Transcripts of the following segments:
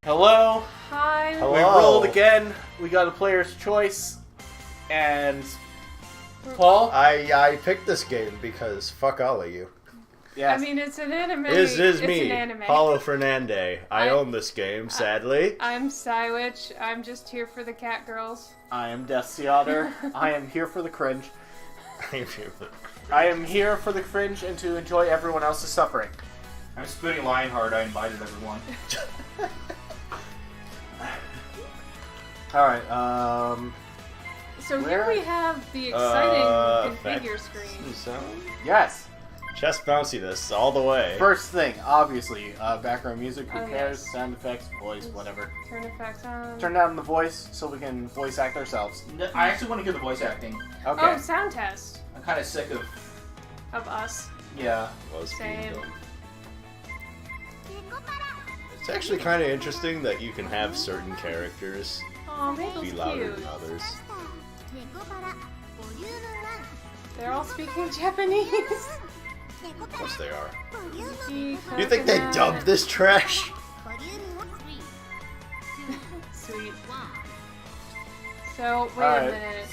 Hello. Hi. Hello. We rolled again. We got a player's choice. And Paul? I picked this game because fuck all of you. Yes. I mean, it's an anime. This is it's me, an anime. Paulo Fernande. I own this game, sadly. I'm Cywitch. I'm just here for the cat girls. I am Death Theater. I am here for the cringe. I'm here for- I am here for the cringe and to enjoy everyone else's suffering. I'm Spoonie Lionheart. I invited everyone. Alright, So Where? here we have the exciting configure effects screen. and sound? yes. Chest bounciness all the way. First thing, obviously, background music, who Oh, cares, yes. sound effects, voice, whatever. Turn effects on. Turn down the voice so we can voice act ourselves. No, I actually want to hear the voice acting. Okay. Oh, sound test I'm kind of sick of. of us. Yeah. Was being Same. done. It's actually kind of interesting that you can have certain characters Oh, Maple's be louder cute. than others. They're all speaking Japanese. Of course they are. You You think they dubbed this trash? Sweet. So, wait Alright. a minute.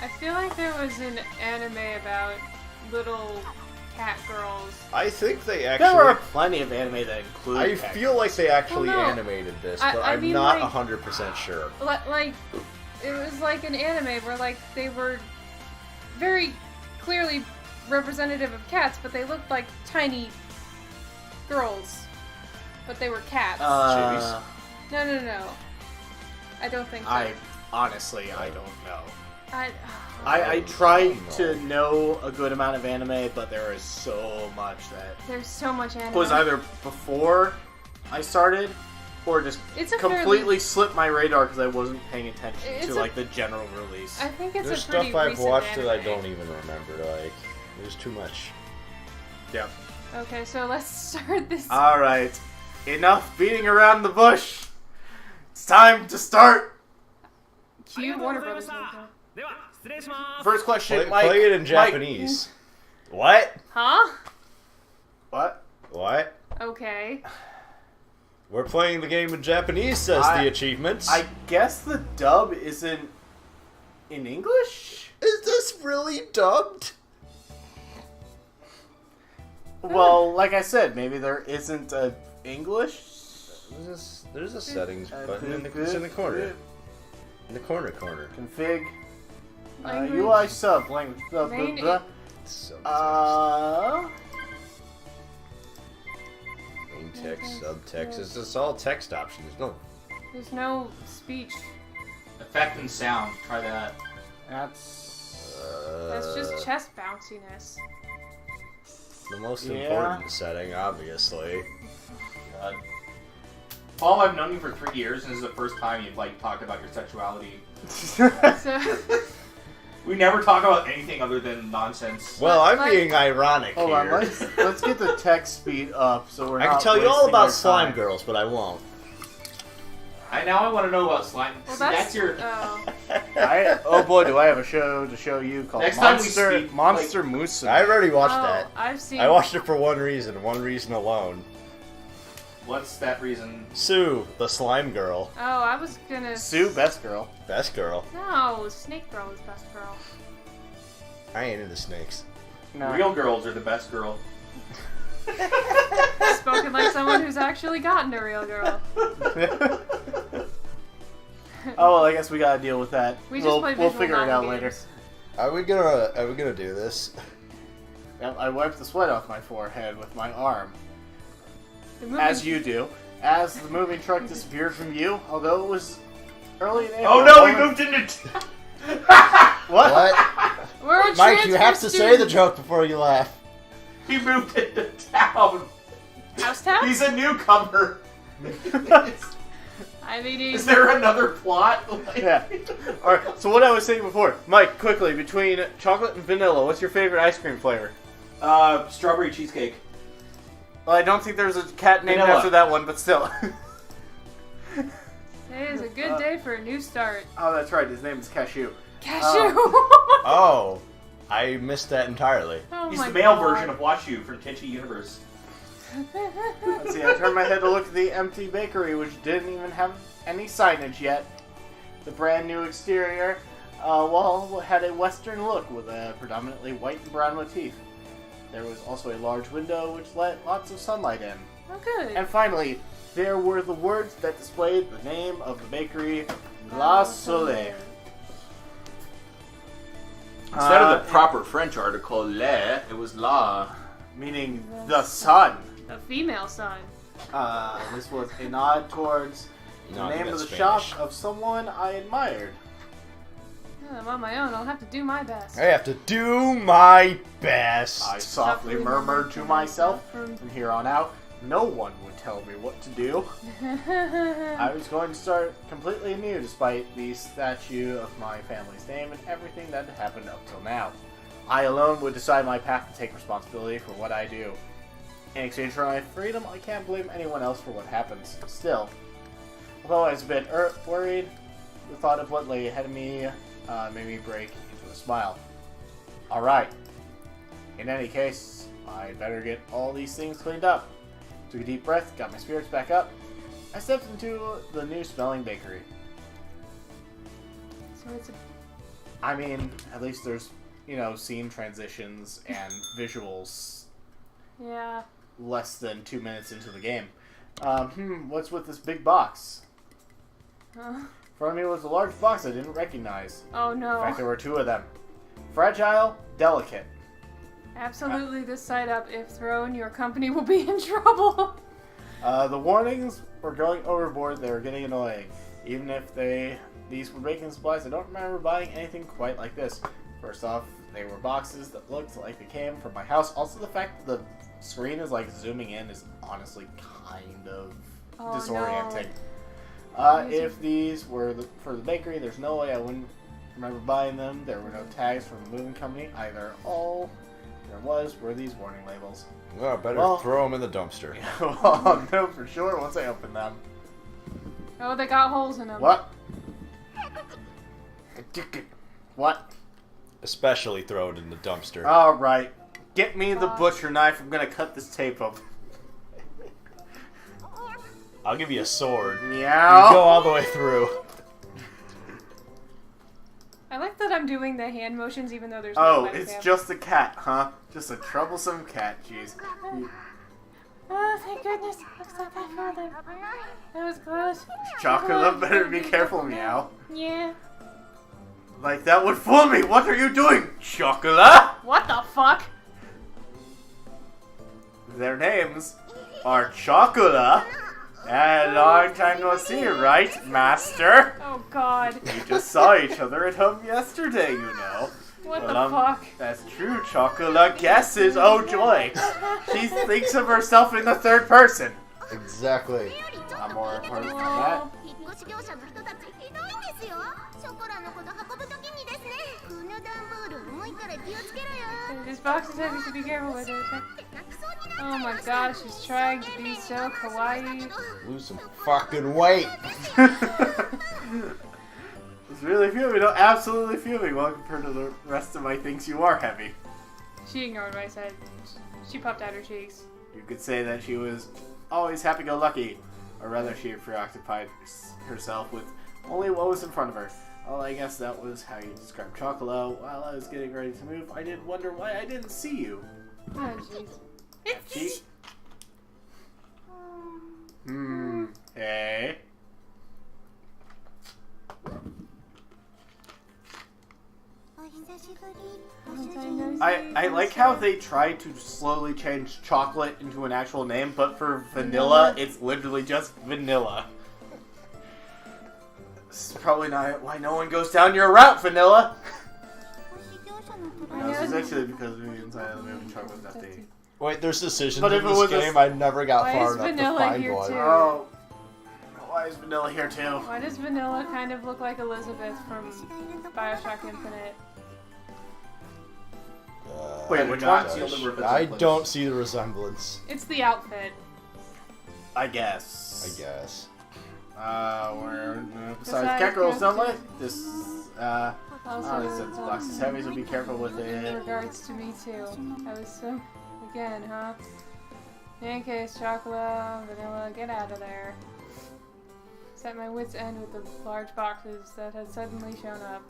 I feel like there was an anime about little cat girls. I think they There are actually... plenty of anime that include I feel like they actually Well, no. animated this, I- but I I'm mean, not like- 100% sure. Like, it was like an anime where, like, they were very clearly representative of cats, but they looked like tiny girls. But they were cats. Uh, No. I don't think so. honestly, I don't know. I I try to know a good amount of anime, but there is so much that There's so much anime. was either before I started, or just It's a completely slipped my radar because I wasn't paying attention It's to a- like the general release. I think it's There's a pretty stuff I've recent watched anime. that I don't even remember, like, there's too much. Yeah. Okay, so let's start this. All right, enough beating around the bush. It's time to start. Cute Warner Brothers logo. First question, Play, Mike. play it in Mike. Japanese. What? Huh? What? What? Okay. We're playing the game in Japanese, says the achievements. I guess the dub isn't in English? Is this really dubbed? Well, like I said, maybe there isn't a English. There's a settings button it's in the corner. In the corner. Config. Language. UI sub. Language. Blah, blah, Main- blah. Main text, subtext. It's just all text options. There's no speech. Effect and sound. Try that. That's... That's just chest bounciness. the most Yeah. important setting, obviously. God. Paul, I've known you for 3 years, and this is the first time you've like talked about your sexuality. So, We never talk about anything other than nonsense. Well, I'm Like- being ironic Hold here. on, let's get the text speed up so we're I not can tell you all wasting about our slime time. girls, but I won't. I want to know about slime. well, See, that's your. Oh boy, do I have a show to show you called Next time we Monster speak, Monster Musume. I've already watched oh, that. I've seen. I watched it for one reason alone. What's that reason? Sue, the slime girl. Oh, I was gonna. Sue, best girl. Best girl. No, Snake Girl is best girl. I ain't into snakes. No. Real girls are the best girl. Spoken like someone who's actually gotten a real girl. Oh well, I guess we gotta deal with that. We just play we'll visual figure it novel out later. games. Are we gonna do this? Yep, I wiped the sweat off my forehead with my arm, The movie- as you do. As the moving truck disappeared from you, although it was early in April. Oh no, we moved into. What? What? We're a Mike, you transfer have to say the student. joke before you laugh. He moved into town. House town? He's a newcomer. I mean, Is there another plot? Like- Yeah. Alright, so what I was saying before, Mike, quickly, between chocolate and vanilla, what's your favorite ice cream flavor? Strawberry cheesecake. Well, I don't think there's a cat named Vanilla. after that one, but still. Today is a good day for a new start. Oh, that's right, his name is Cashew. Cashew. Oh, I missed that entirely. Oh He's my the male God. version of Washu from Tenchi Universe. Let's see, I turned my head to look at the empty bakery, which didn't even have any signage yet. The brand new exterior wall had a western look with a predominantly white and brown motif. There was also a large window which let lots of sunlight in. Oh, good. And finally, there were the words that displayed the name of the bakery, La Soleil. Instead of the proper French article, le, it was la. Meaning the sun. The female son. This was a nod towards the name of the shop of someone I admired. I'm on my own. I'll have to do my best. I have to do my best. I softly murmured to myself, from here on out, no one would tell me what to do. I was going to start completely anew despite the statue of my family's name and everything that had happened up till now. I alone would decide my path to take responsibility for what I do. In exchange for my freedom, I can't blame anyone else for what happens. Still, although I was a bit worried, the thought of what lay ahead of me made me break into a smile. Alright. In any case, I better get all these things cleaned up. Took a deep breath, got my spirits back up. I stepped into the new smelling bakery. So it's a... I mean, at least there's, scene transitions and visuals Yeah. less than 2 minutes into the game. What's with this big box? In front of me was a large box I didn't recognize. Oh no. In fact, there were two of them. Fragile, delicate. Absolutely, this side up. If thrown, your company will be in trouble. The warnings were going overboard. They were getting annoying. Even if these were baking supplies, I don't remember buying anything quite like this. First off, they were boxes that looked like they came from my house. Also, the fact that the screen is like zooming in is honestly kind of disorienting. If these were for the bakery, there's no way I wouldn't remember buying them. There were no tags from the moving company either. All there were these warning labels. Well, better throw them in the dumpster. Well, I'll know for sure once I open them. Oh, they got holes in them. What? What? Especially throw it in the dumpster. Alright. Get me the butcher knife. I'm gonna cut this tape up. I'll give you a sword. Meow. You go all the way through. I like that I'm doing the hand motions even though there's no Oh, webcam. it's just a cat, huh? Just a troublesome cat, jeez. Oh, thank goodness. Looks like I found them. That was close. Chocolate, better be careful, meow. Yeah. Like that would fool me. What are you doing, Chocolate? What the fuck? Their names are Chocolate and long time no see, right, Master? Oh god. We just saw each other at home yesterday, you know. What Well, the fuck? That's true. Chocolate guesses. Oh joy. She thinks of herself in the third person. Exactly. I'm more important than that. This box is heavy, so be careful with it. Oh my gosh, she's trying to be so kawaii. Lose some fucking weight. It's really fuming. No, absolutely fuming. Well, compared to the rest of my things, you are heavy. She ignored what I said. She puffed out her cheeks. You could say that she was always happy-go-lucky, or rather, she preoccupied herself with only what was in front of her. Well, I guess that was how you described Chocolate. While I was getting ready to move, I did wonder why I didn't see you. Oh jeez. She... Hey. I like how they tried to slowly change chocolate into an actual name, but for vanilla, it's literally just vanilla. This is probably not why no one goes down your route, vanilla! No, this is actually because the inside of the moving chocolate is dusty. Wait, there's decisions But in if it this was game. I never got Why far is enough to vanilla find here one. too? Oh. Why is vanilla here too? Why does Vanilla kind of look like Elizabeth from Bioshock Infinite? Wait, which gosh. one? I don't see the resemblance. It's the outfit. I guess. Where besides cat girls don't like this. Also, This box is heavy, so be careful with in it. regards to me too. I was so... Again, huh? In any case, chocolate, vanilla, get out of there. Set my wits end with the large boxes that had suddenly shown up.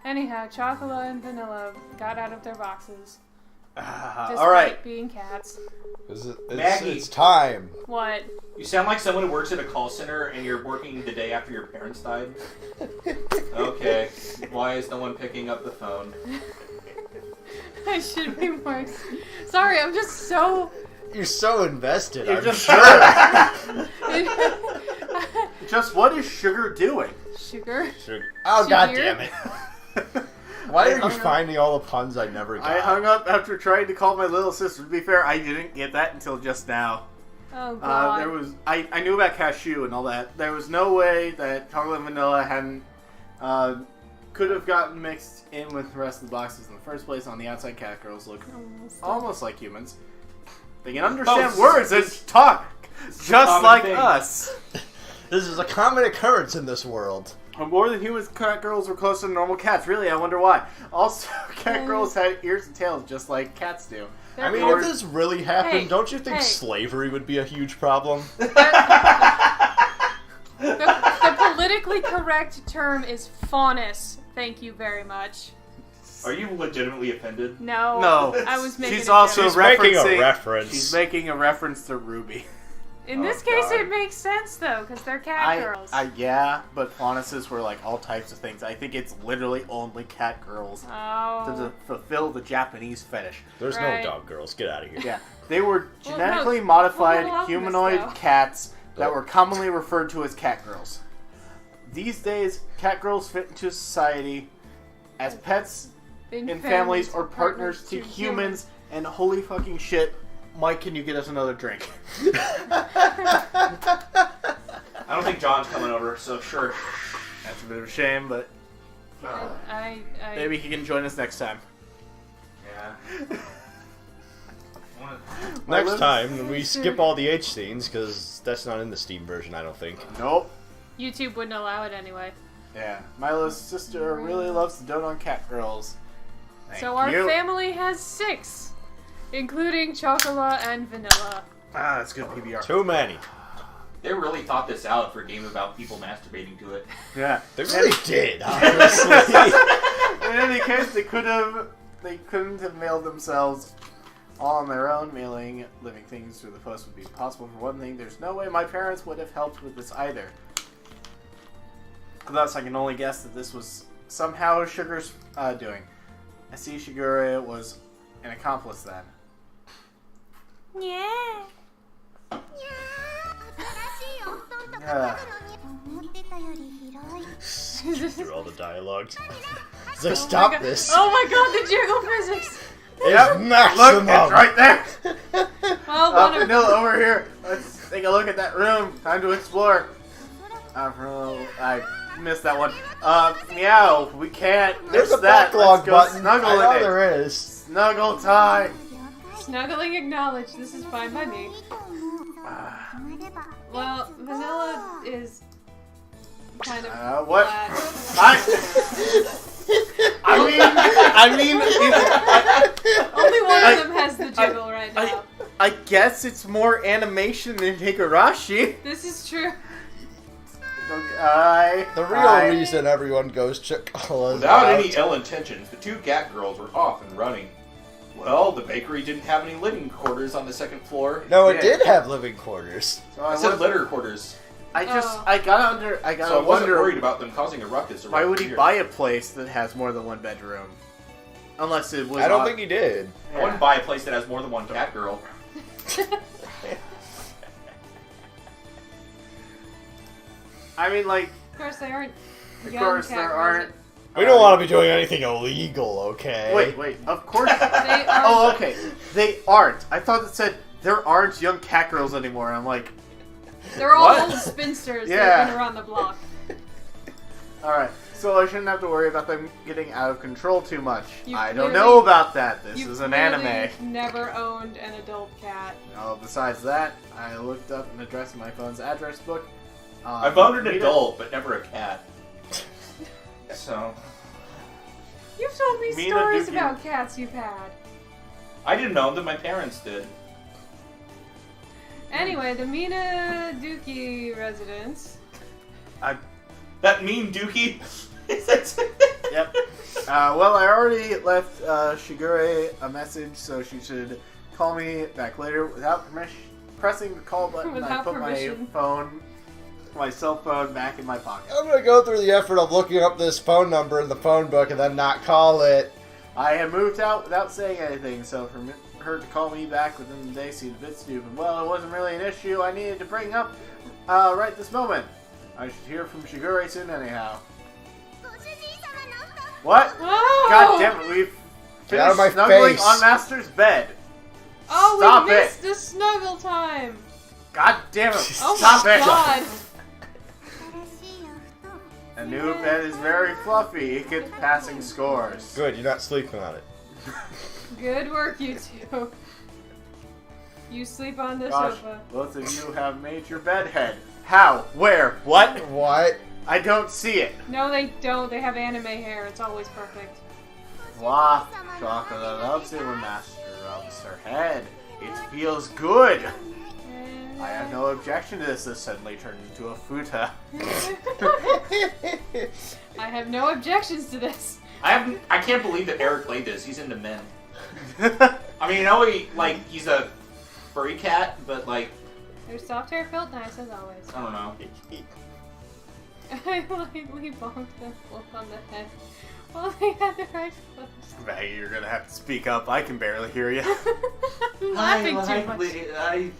Anyhow, chocolate and vanilla got out of their boxes. Despite All right. being cats. Maggie. It's time. What? You sound like someone who works at a call center and you're working the day after your parents died. Okay. Why is no one picking up the phone? I should be more. Sorry, I'm just so. You're so invested. You're I'm just sure. Just what is Sugar doing? Sugar. Oh, god Sugar? damn it. Why are you finding all the puns I never got? I hung up after trying to call my little sister. To be fair, I didn't get that until just now. Oh god. I knew about cashew and all that. There was no way that chocolate and vanilla hadn't could have gotten mixed in with the rest of the boxes in the first place. On the outside, cat girls look almost like humans. They can understand words and talk just like us. This is a common occurrence in this world. More than humans, cat girls were closer to normal cats. Really, I wonder why. Also, cat girls had ears and tails just like cats do. I mean, if this really happened, Hey, don't you think slavery would be a huge problem? The politically correct term is faunus. Thank you very much. Are you legitimately offended? No. No. I was making She's a also joke. She's making a referencing- reference. She's making a reference to Ruby. In this case, it makes sense though, because they're cat girls. Yeah, but faunuses were like all types of things. I think it's literally only cat girls to fulfill the Japanese fetish. There's Right. no dog girls. Get out of here. Yeah, they were Well, genetically no, modified well, humanoid though. cats that were commonly referred to as cat girls. These days, cat girls fit into society as pets in families or partners to humans. And holy fucking shit, Mike, can you get us another drink? I don't think John's coming over, so sure. That's a bit of a shame, but maybe he can join us next time. Yeah. Next time, we skip all the H scenes, because that's not in the Steam version, I don't think. Nope. YouTube wouldn't allow it anyway. Yeah, Milo's sister really loves to dote on cat girls. So our family has 6, including chocolate and vanilla. Ah, that's good PBR. Too many. They really thought this out for a game about people masturbating to it. Yeah, They really did, honestly. in any case, they couldn't have mailed themselves all on their own. Mailing living things through the post would be impossible for one thing. There's no way my parents would have helped with this either. Thus, I can only guess that this was somehow Sugar's doing. I see Shigure was an accomplice then. Yeah. Through all the dialogues. So stop this. Oh my god, the jiggle physics! It's maximum. Look, it's right there! Well, one of Vanilla, over here. Let's take a look at that room. Time to explore. I missed that one. Meow, we can't There's miss a that. backlog Let's go button. snuggle I know in it. there is. Snuggle time. Snuggling acknowledged. This is fine by me. Well, vanilla is kind of What? flat. I mean, Only one of them has the jiggle right now. I guess it's more animation than Higurashi. This is true. The real reason everyone goes Chocola's Without out. any ill intentions, the 2 cat girls were off and running. Well, the bakery didn't have any living quarters on the 2nd floor. No, it did have living quarters. So I said litter quarters. I gotta So I wasn't wonder worried about them causing a ruckus. why around would he here. buy a place that has more than one bedroom? Unless it was. I don't think he did. I wouldn't buy a place that has more than one cat girl. I mean, like, Of course, they aren't. of young course cat there girls. aren't. We don't want to be doing anything illegal, okay? Wait. Of course. They are. Oh, okay. They aren't. I thought it said there aren't young cat girls anymore. I'm like, They're all What? old spinsters Yeah. that have been around the block. all right. So I shouldn't have to worry about them getting out of control too much. You I don't clearly- know about that. This You is an clearly anime. Never owned an adult cat. Oh, besides that, I looked up an address in my phone's address book. I've owned an Rita- adult, but never a cat. So You've told me Mina stories Duki- about cats you've had. I didn't know them. My parents did. Anyway, the Minaduki residence. That mean Dookie. Yep. Well, I already left Shigure a message, so she should call me back later without permission. Pressing the call button, I Without put permission. my cell phone back in my pocket. I'm gonna go through the effort of looking up this phone number in the phone book and then not call it. I had moved out without saying anything, so for her to call me back within the day seemed a bit stupid. Well, it wasn't really an issue I needed to bring up right this moment. I should hear from Shigure soon anyhow. What? Oh! God damn it, we've Get out of finished my snuggling face. on Master's bed. Oh, Stop we it. missed the snuggle time. God damn it. Oh Stop my it. god. A new bed is very fluffy. It gets passing scores. Good, you're not sleeping on it. Good work, you two. You sleep on the Gosh, sofa. both of you have made your bed head. How? Where? What? What? I don't see it. No, they don't. They have anime hair. It's always perfect. Blah. Chocolate loves it when Master rubs her head. It feels good. I have no objection to this. This suddenly turned into a futa. I have no objections to this. I can't believe that Eric played this. He's into men. I mean, I know he's a furry cat, but like, Their soft hair felt nice as always. I don't know. I lightly bonked them both on the head while they had their eyes closed. Maggie, you're gonna have to speak up. I can barely hear you. I'm laughing too much. I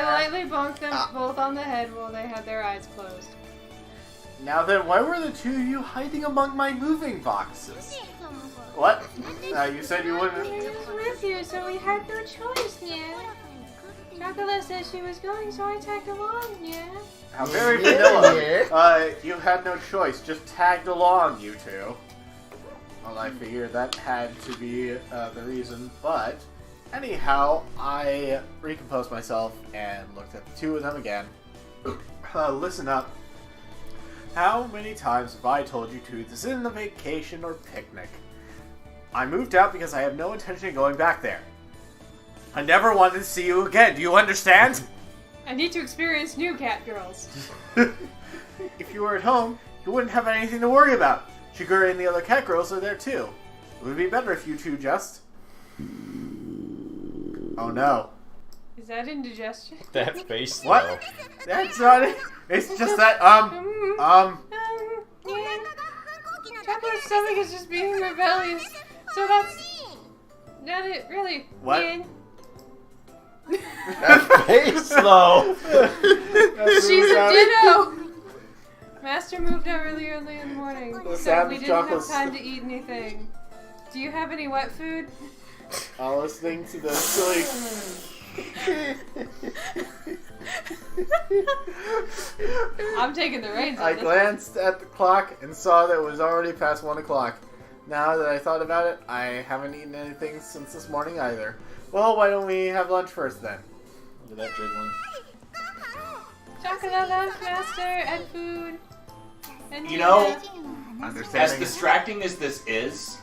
lightly bonked them both on the head while they had their eyes closed. Now then, why were the two of you hiding among my moving boxes? What? You said you wouldn't. I was with you, so we had no choice, yeah. Chocolate said she was going, so I tagged along, yeah. How very vanilla. You had no choice. Just tagged along, you two. Well, I figured that had to be the reason, but anyhow, I recomposed myself and looked at the two of them again. Listen up. How many times have I told you two this isn't a vacation or picnic? I moved out because I have no intention of going back there. I never wanted to see you again, do you understand? I need to experience new cat girls. If you were at home, you wouldn't have anything to worry about. Shigure and the other cat girls are there too. It would be better if you two just... Oh no. Is that indigestion? That face, What? though. That's not it. It's just that, Yeah. Chocolate's stomach is just being rebellious. So that's not it, really. What? Yeah. That face, though. She's a ditto! Master moved out really early in the morning, so Savage we didn't have chocolates. time to eat anything. Do you have any wet food? Listening to the silly... I'm taking the reins I on this. glanced at the clock and saw that it was already past 1 o'clock. Now that I thought about it, I haven't eaten anything since this morning either. Well, why don't we have lunch first then? Look at that jiggling. Chocolate loves Master and food. And You know, dinner. as Understanding. distracting as this is,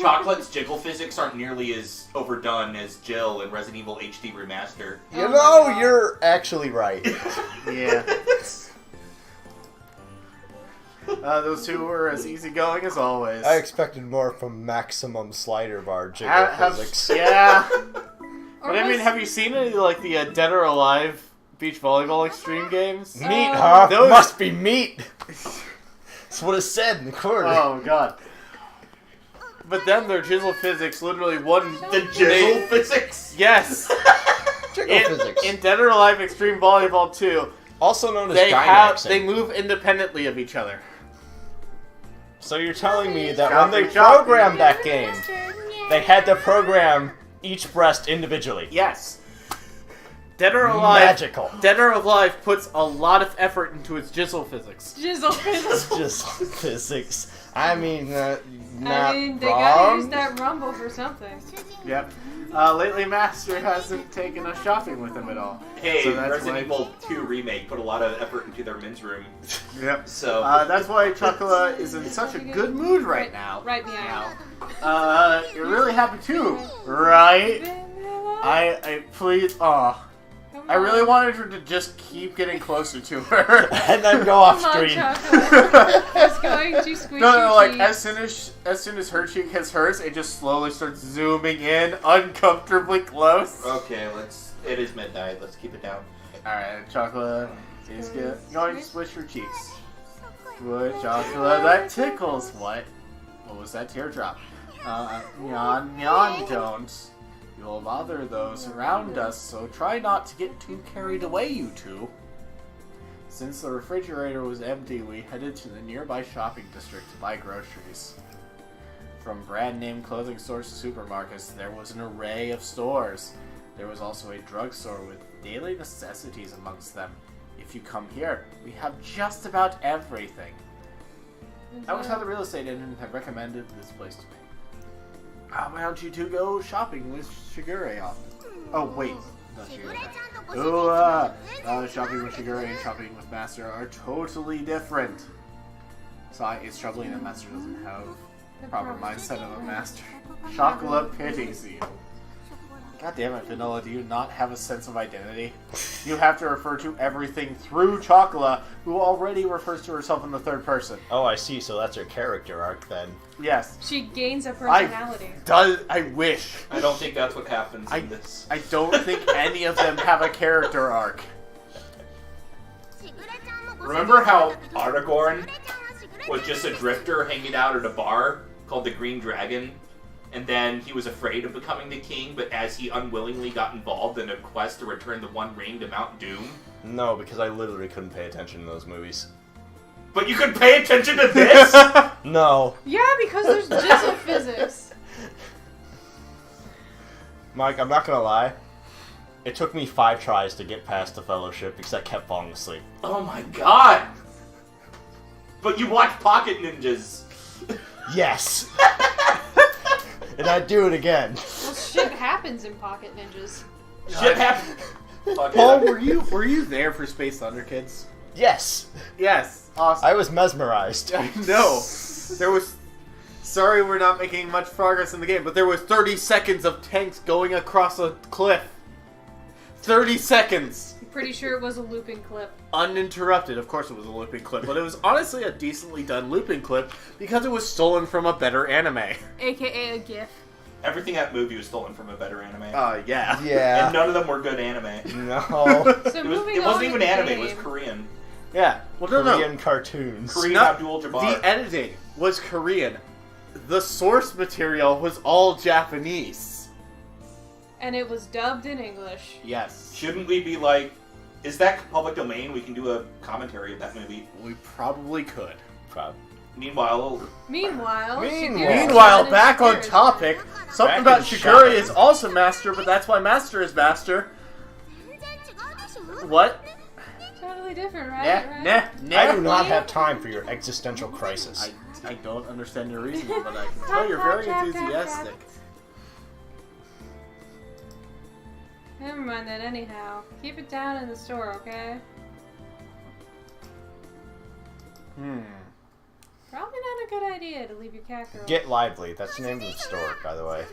Chocolate's jiggle physics aren't nearly as overdone as Jill in Resident Evil HD Remaster. You Oh my know, God. you're actually right. Yeah. Those two were as easygoing as always. I expected more from Maximum Slider Bar jiggle physics. Yeah. Or But I mean, was- have you seen any, like, the Dead or Alive beach volleyball extreme games? Meat, huh? Those- Must be meat. That's what it said in the corner. Oh, God. But then their jizzle physics literally won The jizzle physics? Yes! Jiggle physics. In Dead or Alive Extreme Volleyball 2, Also known as they Gynaxing. move independently of each other. So you're telling me that Shopping, when they shopping. programmed that game, they had to program each breast individually. Yes. Dead or Alive. Magical. Dead or Alive puts a lot of effort into its jizzle physics. Jizzle physics. Just physics. I mean, not I mean, they wrong. gotta use that rumble for something. Yep. Lately, Master hasn't taken us shopping with him at all. Hey, So that's Resident why- Evil 2 Remake put a lot of effort into their men's room. Yep. So, That's why Chocola is in such a good mood right now. Right behind. You're really happy too, right? I please. Oh, I really wanted her to just keep getting closer to her. And then go off Come on, screen. Chocolate. It's going to squeeze No, your like cheek. as soon as her cheek hits hers, it just slowly starts zooming in, uncomfortably close. Okay, it is midnight. Let's keep it down. Alright, Chocolate is going to switch your cheeks. Good, Chocolate. That tickles. What? What was that teardrop? Nyan, don't. You'll bother those around us, so try not to get too carried away, you two. Since the refrigerator was empty, we headed to the nearby shopping district to buy groceries. From brand-name clothing stores to supermarkets, there was an array of stores. There was also a drugstore with daily necessities amongst them. If you come here, we have just about everything. That was how the real estate agent had recommended this place to me. Why don't you two go shopping with Shigure on? Oh, wait. Not Shigure. Shopping with Shigure and shopping with Master are totally different. So it's troubling that Master doesn't have the proper mindset of a Master. Chocolate pities you. God damn it, Vanilla, do you not have a sense of identity? You have to refer to everything through Chocolate, who already refers to herself in the third person. Oh, I see. So that's her character arc then. Yes. She gains a personality. I wish. I don't think that's what happens in this. I don't think any of them have a character arc. Remember how Aragorn was just a drifter hanging out at a bar called the Green Dragon? And then he was afraid of becoming the king, but as he unwillingly got involved in a quest to return the One Ring to Mount Doom? No, because I literally couldn't pay attention to those movies. But you could pay attention to this? No. Yeah, because there's jizzle physics. Mike, I'm not gonna lie. It took me 5 tries to get past the Fellowship because I kept falling asleep. Oh my god! But you watch Pocket Ninjas. Yes! And I'd do it again. Well, shit happens in Pocket Ninjas. Shit happened. Paul, were you there for Space Thunder Kids? Yes! Yes. Awesome. I was mesmerized. No. There was... Sorry we're not making much progress in the game, but there was 30 seconds of tanks going across a cliff. 30 seconds! I'm pretty sure it was a looping clip. Uninterrupted. Of course it was a looping clip, but it was honestly a decently done looping clip because it was stolen from a better anime. AKA a GIF. Everything in that movie was stolen from a better anime. Yeah. Yeah. And none of them were good anime. No. So It wasn't even anime, it was Korean. Yeah. Well, no. Korean cartoons. Korean Not- Abdul-Jabbar. The editing was Korean. The source material was all Japanese. And it was dubbed in English. Yes. Shouldn't we be like, is that public domain? We can do a commentary of that movie. We probably could. Meanwhile, Meanwhile, Shigeru's back on spirit. topic, something Back about in Shigure shopping. is also Master, but that's why Master is Master. What? Totally different, right? I do not have time for your existential crisis. I don't understand your reasoning, but I can tell you're very enthusiastic. Never mind that anyhow. Keep it down in the store, okay? Probably not a good idea to leave your cat girl. Get Lively. That's the name of the store, by the way.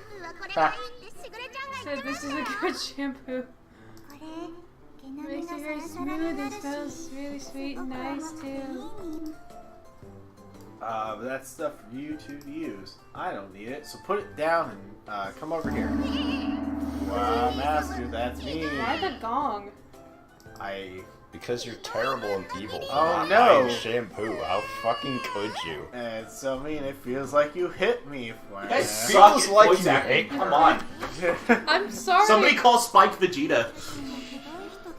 Said this is a good shampoo. Makes your hair smooth and smells really sweet and nice too. But that's stuff for you to use. I don't need it, so put it down and come over here. Wow, Master, that's me. Why the gong? Because you're terrible and evil. for Oh, not no. buying shampoo. How fucking could you? It's so mean, it feels like you hit me. You guys Feels suck at like voice you acting. hate Come on. I'm sorry. Somebody call Spike Vegeta.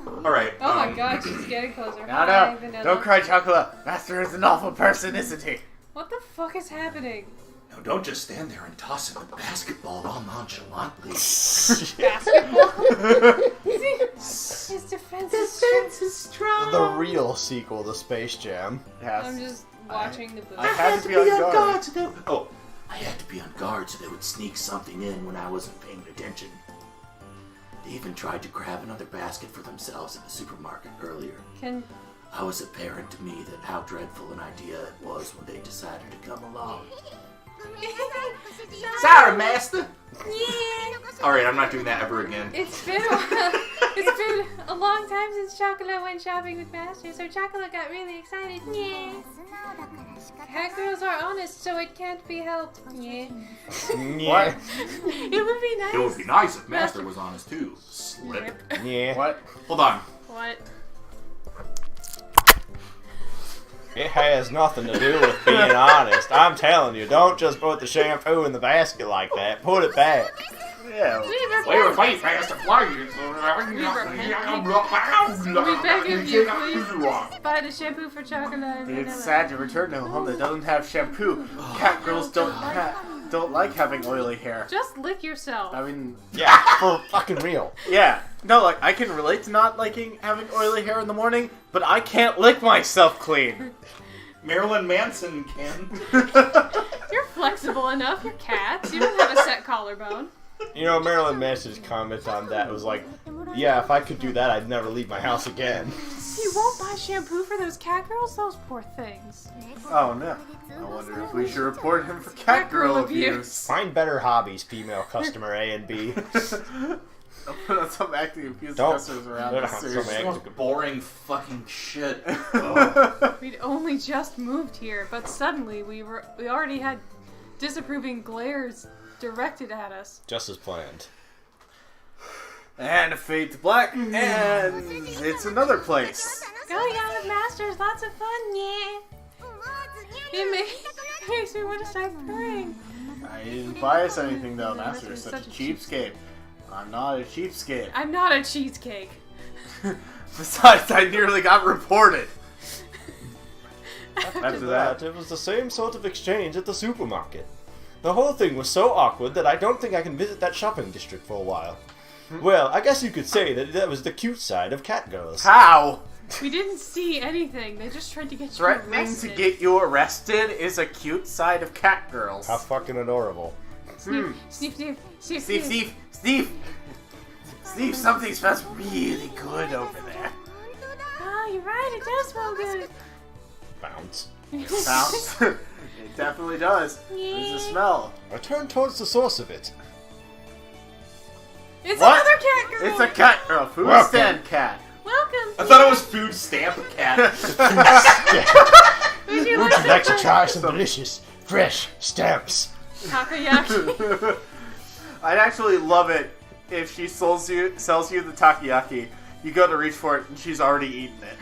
Alright. Oh my god, she's getting closer. No, Hi, no, Vanilla. don't cry, Chocolate. Master is an awful person, isn't he? What the fuck is happening? Now don't just stand there and toss him a basketball all nonchalantly. Basketball? His defense is strong. The real sequel to Space Jam. I'm just watching the I boobs. had to be on guard. Oh, I had to be on guard so they would sneak something in when I wasn't paying attention. They even tried to grab another basket for themselves at the supermarket earlier. Can It was apparent to me that how dreadful an idea it was when they decided to come along. Sorry, master. Yeah. Alright, I'm not doing that ever again. It's been a long time since Chocolate went shopping with Master, so Chocolate got really excited. Yeah. Cat girls are honest, so it can't be helped. Yeah. Yeah. It would be nice. It would be nice if Master was honest too. Slip. Yeah. What? Hold on. What? It has nothing to do with being honest. I'm telling you, don't just put the shampoo in the basket like that. Put it back. Yeah. Wait, Master, fly. We beg of you, please. Buy the shampoo for Chocolate and It's vanilla. sad to return to a home that doesn't have shampoo. Cat girls don't like having oily hair. Just lick yourself. I mean, Yeah, for fucking real. yeah. No, like, I can relate to not liking having oily hair in the morning, but I can't lick myself clean. Marilyn Manson can. You're flexible enough. You're cats. You don't have a set collarbone. You know, Marilyn Manson's comment on that was like, yeah, if I could do that, I'd never leave my house again. You won't buy shampoo for those cat girls? Those poor things. Oh no. I wonder if we should report him for cat girl abuse. Find better hobbies, female customer A and B. I'll put on some acting abuse Don't. customers around Don't us. have Seriously. some Some boring fucking shit. We'd only just moved here, but suddenly we already had disapproving glares directed at us. Just as planned. And a fade to black, and it's another place. Going out with Masters, lots of fun, yeah. It makes me want to start purring. I didn't buy us anything though, Master is Master such is a cheapskate. I'm not a cheapskate. I'm not a cheesecake. Besides, I nearly got reported. After that, it was the same sort of exchange at the supermarket. The whole thing was so awkward that I don't think I can visit that shopping district for a while. Well, I guess you could say that was the cute side of cat girls. How? We didn't see anything. They just tried to get you Threatening arrested. to get you arrested is a cute side of cat girls. How fucking adorable. Sniff, sniff, sniff, sniff, Steve, something smells really good over there. Oh, you're right. It does smell good. Bounce. Sounds. It definitely does. There's a smell. I turned towards the source of it. It's What? another cat girl. It's a cat girl. Food Welcome. stand cat. Welcome. I thought it was food stamp cat. Would you Would you like to some try some delicious, fresh stamps? takoyaki? I'd actually love it if she sells you the takoyaki. You go to reach for it and she's already eaten it.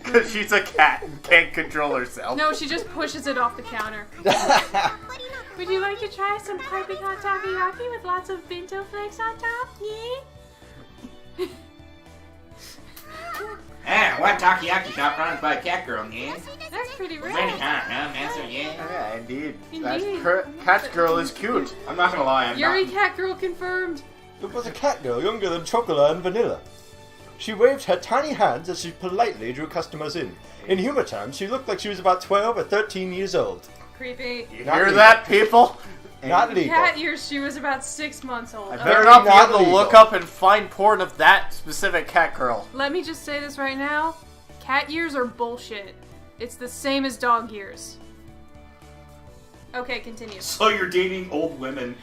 Because she's a cat and can't control herself. No, she just pushes it off the counter. Would you like to try some piping hot takoyaki with lots of bento flakes on top? Yeah? Ah, what takoyaki shop runs by a cat girl, yeah? That's pretty Ready, rare. huh, Master, yeah? Yeah, indeed. Indeed. Cat girl is cute. I'm not gonna lie, I'm Yuri not. cat girl confirmed. It was a cat girl younger than chocolate and vanilla. She waved her tiny hands as she politely drew customers in. In humor terms, she looked like she was about 12 or 13 years old. Creepy. You Not hear legal. that, people? Not legal. Cat years, she was about 6 months old. I Okay. better not be Not able to legal. look up and find porn of that specific cat girl. Let me just say this right now. Cat years are bullshit. It's the same as dog years. Okay, continue. So you're dating old women.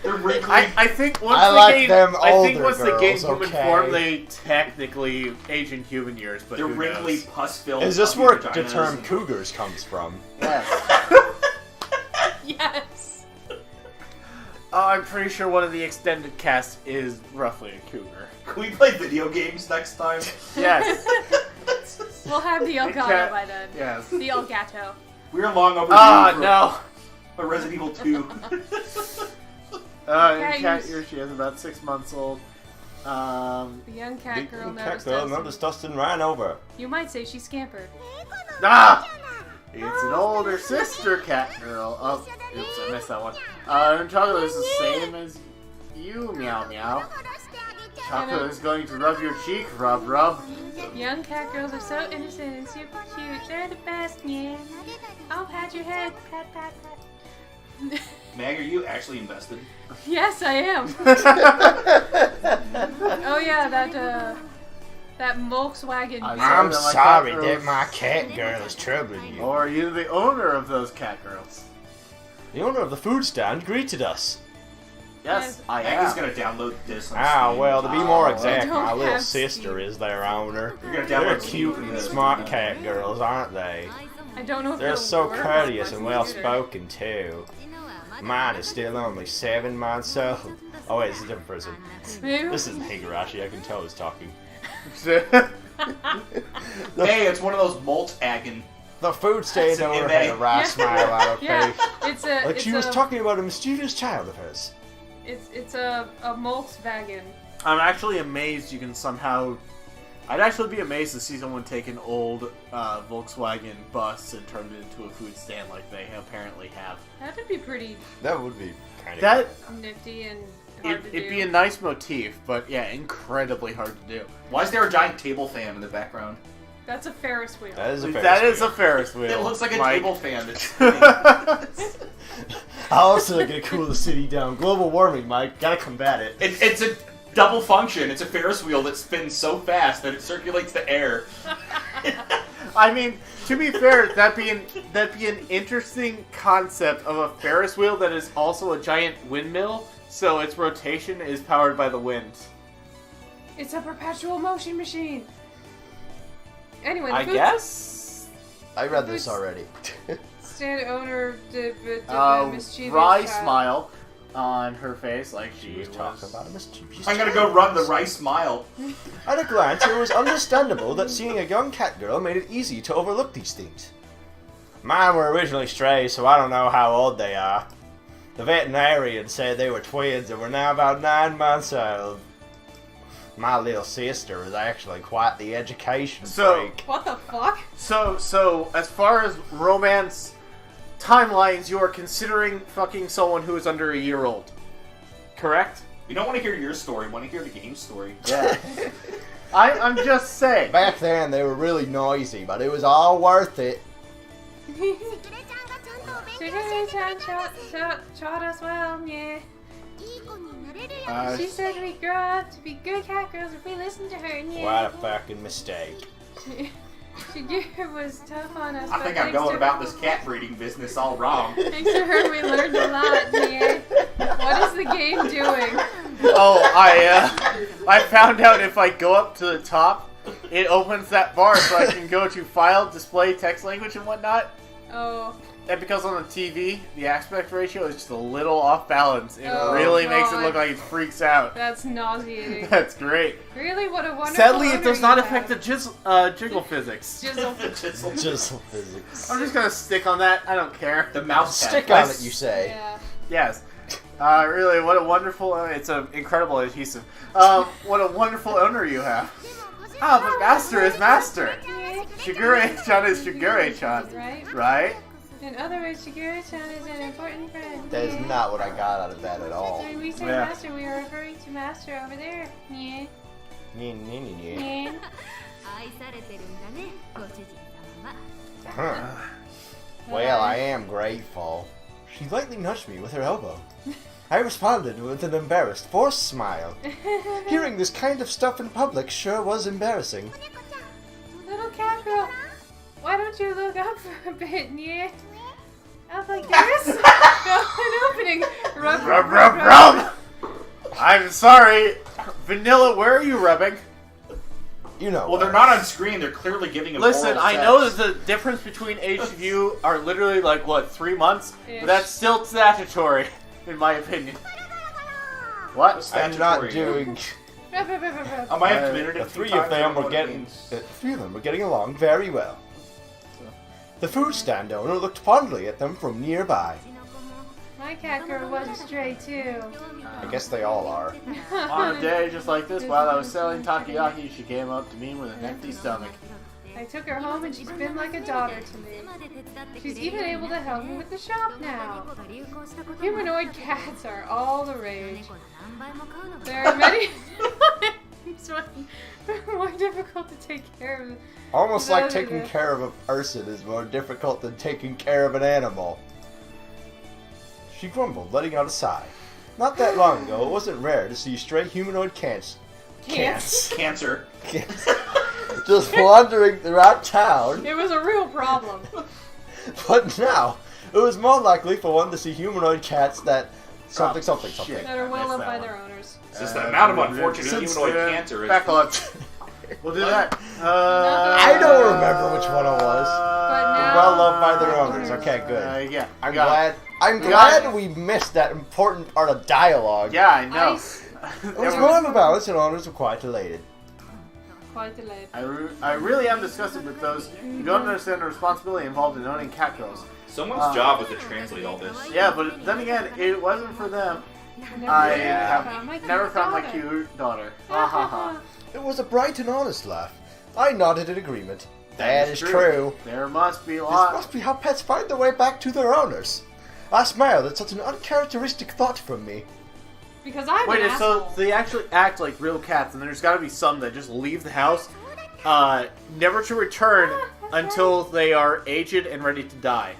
They're wrinkly. I think once I they like gain, them I think older once they gain girls, human okay. form, they technically age in human years. But They're who wrinkly, knows? pus-filled. Is this puppy where the vaginas. term cougars comes from? Yes. Yes. I'm pretty sure one of the extended cast is roughly a cougar. Can we play video games next time? Yes. We'll have the El It Gato can't- by then. Yes. The El Gato. We're long overdue for No. a Resident Evil 2. In cat years. year, she is about 6 months old. The young cat The girl cat noticed girl us. noticed us and ran over. You might say she scampered. It's an older sister cat girl. Oh, oops, I missed that one. Chocolate is the same as you, meow meow. Chocolate is going to rub your cheek, rub rub. Young cat girls are so innocent and super cute. They're the best, yeah. I'll pat your head. Pat, pat, pat. Mag, are you actually invested? Yes, I am. Oh yeah, That Volkswagen. I'm I'm that my sorry cat that girls- my cat girl is troubling you. Or are you the owner of those cat girls? The owner of the food stand greeted us. Yes, I Maggie's am. gonna download this on Ah, Steam. well, to be more Oh, exact, I my don't little have sister Steam. is their owner. You're gonna They're download cute Steam. and smart cat girls, aren't they? I don't know if They're it'll so work on courteous my and well computer. spoken too. Mine is still only 7 months old. Oh wait, it's a different person. Maybe- This isn't Higurashi, I can tell he's talking. Hey, it's one of those Moltagen. The food stand That's an owner MA. had a wry smile on her Yeah, face. it's a. Like it's she was a, talking about a mischievous child of hers. It's a Volkswagen. I'm actually amazed you can somehow... I'd actually be amazed to see someone take an old Volkswagen bus and turn it into a food stand like they apparently have. That'd be pretty That would be kind of That... nifty and hard to It'd do. be a nice motif, but yeah, incredibly hard to do. Why is there a giant table fan in the background? That's a Ferris wheel. That is a That Ferris is a wheel. Ferris wheel. It looks like a Mike. table fan. That's spinning. How else did I get to cool the city down? Global warming, Mike. Gotta combat it. It's a double function. It's a Ferris wheel that spins so fast that it circulates the air. I mean, to be fair, that'd be an interesting concept of a Ferris wheel that is also a giant windmill, so its rotation is powered by the wind. It's a perpetual motion machine. Anyway, the I food guess? I read this already. stand owner did mischievous Wry child. smile on her face, like She was talking about a mischievous I'm gonna child. go run the rice mile. At a glance, it was understandable that seeing a young cat girl made it easy to overlook these things. Mine were originally strays, so I don't know how old they are. The veterinarian said they were twins and were now about 9 months old. My little sister is actually quite the education So- freak. What the fuck? So as far as romance timelines, you are considering fucking someone who is under a year old. Correct? We don't want to hear your story. We want to hear the game story. Yeah. I'm just saying. Back then, they were really noisy, but it was all worth it. Shigure-chan taught us well, yeah. She said we grow up to be good cat girls if we listen to her, yeah. What a fucking mistake. Shigure was tough on us, I but think I'm thanks going to about this cat breeding business all wrong. Thanks to her, we learned a lot, yeah. What is the game doing? Oh, I found out if I go up to the top, it opens that bar so I can go to File, Display, Text Language, and whatnot. Oh, And because on the TV, the aspect ratio is just a little off balance, it Oh, really makes it God. look like it freaks out. that's nauseating. That's great. Really, what a wonderful Sadly, it owner does you not have. affect the jiggle physics. Jizzle. Just physics. I'm just gonna stick on that. I don't care. The mouse pad. Stick on it, you say. Yeah. Yes. Really, what a wonderful... it's an incredible adhesive. What a wonderful owner you have. Ah, but master is master. Yeah. Shigure-chan is Shigure-chan. Right? Right? In other words, Shigure-chan is an important friend. That is not what I got out of that at all. When we say Yeah. master, we are referring to master over there. Yeah. Yeah. Yeah. Huh. Well, I am grateful. She lightly nudged me with her elbow. I responded with an embarrassed, forced smile. Hearing this kind of stuff in public sure was embarrassing. Little cat girl, why don't you look up for a bit, yeah? Up like this? Go an opening. Rub, Rub, rub, rub! I'm sorry. Vanilla, where are you rubbing? You know. Well, they're not on screen. They're clearly giving him Listen, oral I sex. know that the difference between age of you are literally like, what, 3 months? Ish. But that's still statutory, in my opinion. What? I'm not statutory. doing. Rub, rub, rub, rub, rub. I might have committed it The a few three times, of I them don't know were what it getting. means. The three of them were getting along very well. The food stand owner looked fondly at them from nearby. My cat girl was a stray too. I guess they all are. On a day just like this, while I was selling takoyaki, she came up to me with an empty stomach. I took her home and she's been like a daughter to me. She's even able to help me with the shop now. Humanoid cats are all the rage. There are many more difficult to take care of. Almost like Rather taking than- care of a person is more difficult than taking care of an animal. She grumbled, letting out a sigh. Not that long ago, it wasn't rare to see stray humanoid cats. Cats? Cancer. just wandering throughout town. It was a real problem. But now, it was more likely for one to see humanoid cats that something. That are well loved by their owners. It's just the amount of unfortunate humanoid cancer is... Back on. We'll do that. I don't remember which one it was. But now, Well loved by their owners. Okay, good. Yeah. I'm glad we missed that important part of dialogue. Yeah, I know. It was more of a balance and owners were quite elated. Quite delayed. I really am disgusted with those who don't understand the responsibility involved in owning cat girls. Someone's job was to translate all this. Yeah, but then again, it wasn't for them. I have never found my cute daughter. Ha ha ha. It was a bright and honest laugh. I nodded in agreement. That is true. There must be This lots. must be how pets find their way back to their owners. I smiled at such an uncharacteristic thought from me. Because I'm Wait, an so asshole. they actually act like real cats, and there's got to be some that just leave the house, never to return until they are aged and ready to die.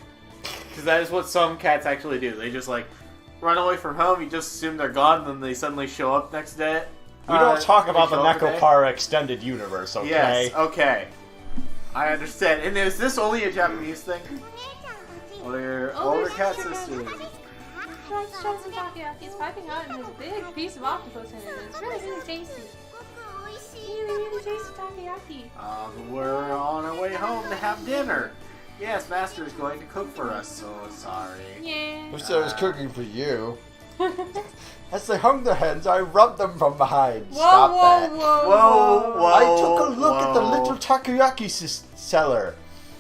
Because that is what some cats actually do. They just like run away from home. You just assume they're gone, and then they suddenly show up next day. We don't talk they about the show up today. Nekopara extended universe, okay? Yes, okay. I understand. And is this only a Japanese thing? Or your older cat sisters? It's piping hot and there's a big piece of octopus in it. It's really, really tasty. Really, really tasty takoyaki. We're on our way home to have dinner. Yes, Master is going to cook for us, so sorry. Yeah. Wish I was cooking for you. As they hung their heads, I rubbed them from behind. Stop that. Whoa. I took a look at the little takoyaki seller.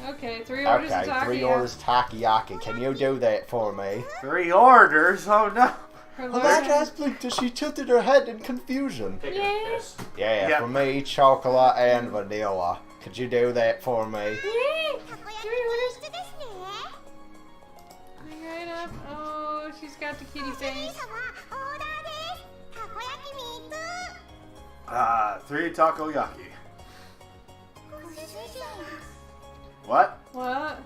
Okay, 3 orders of Okay, takoyaki. 3 orders of takoyaki. Can you do that for me? 3 orders? Oh no. Her That lord- ass blinked as she tilted her head in confusion. Taking a piss. Yeah, Yep. for me, chocolate and vanilla. Could you do that for me? Yay! 3 orders. Bring right up. Oh, she's got the kitty face. 3 takoyaki. What? What?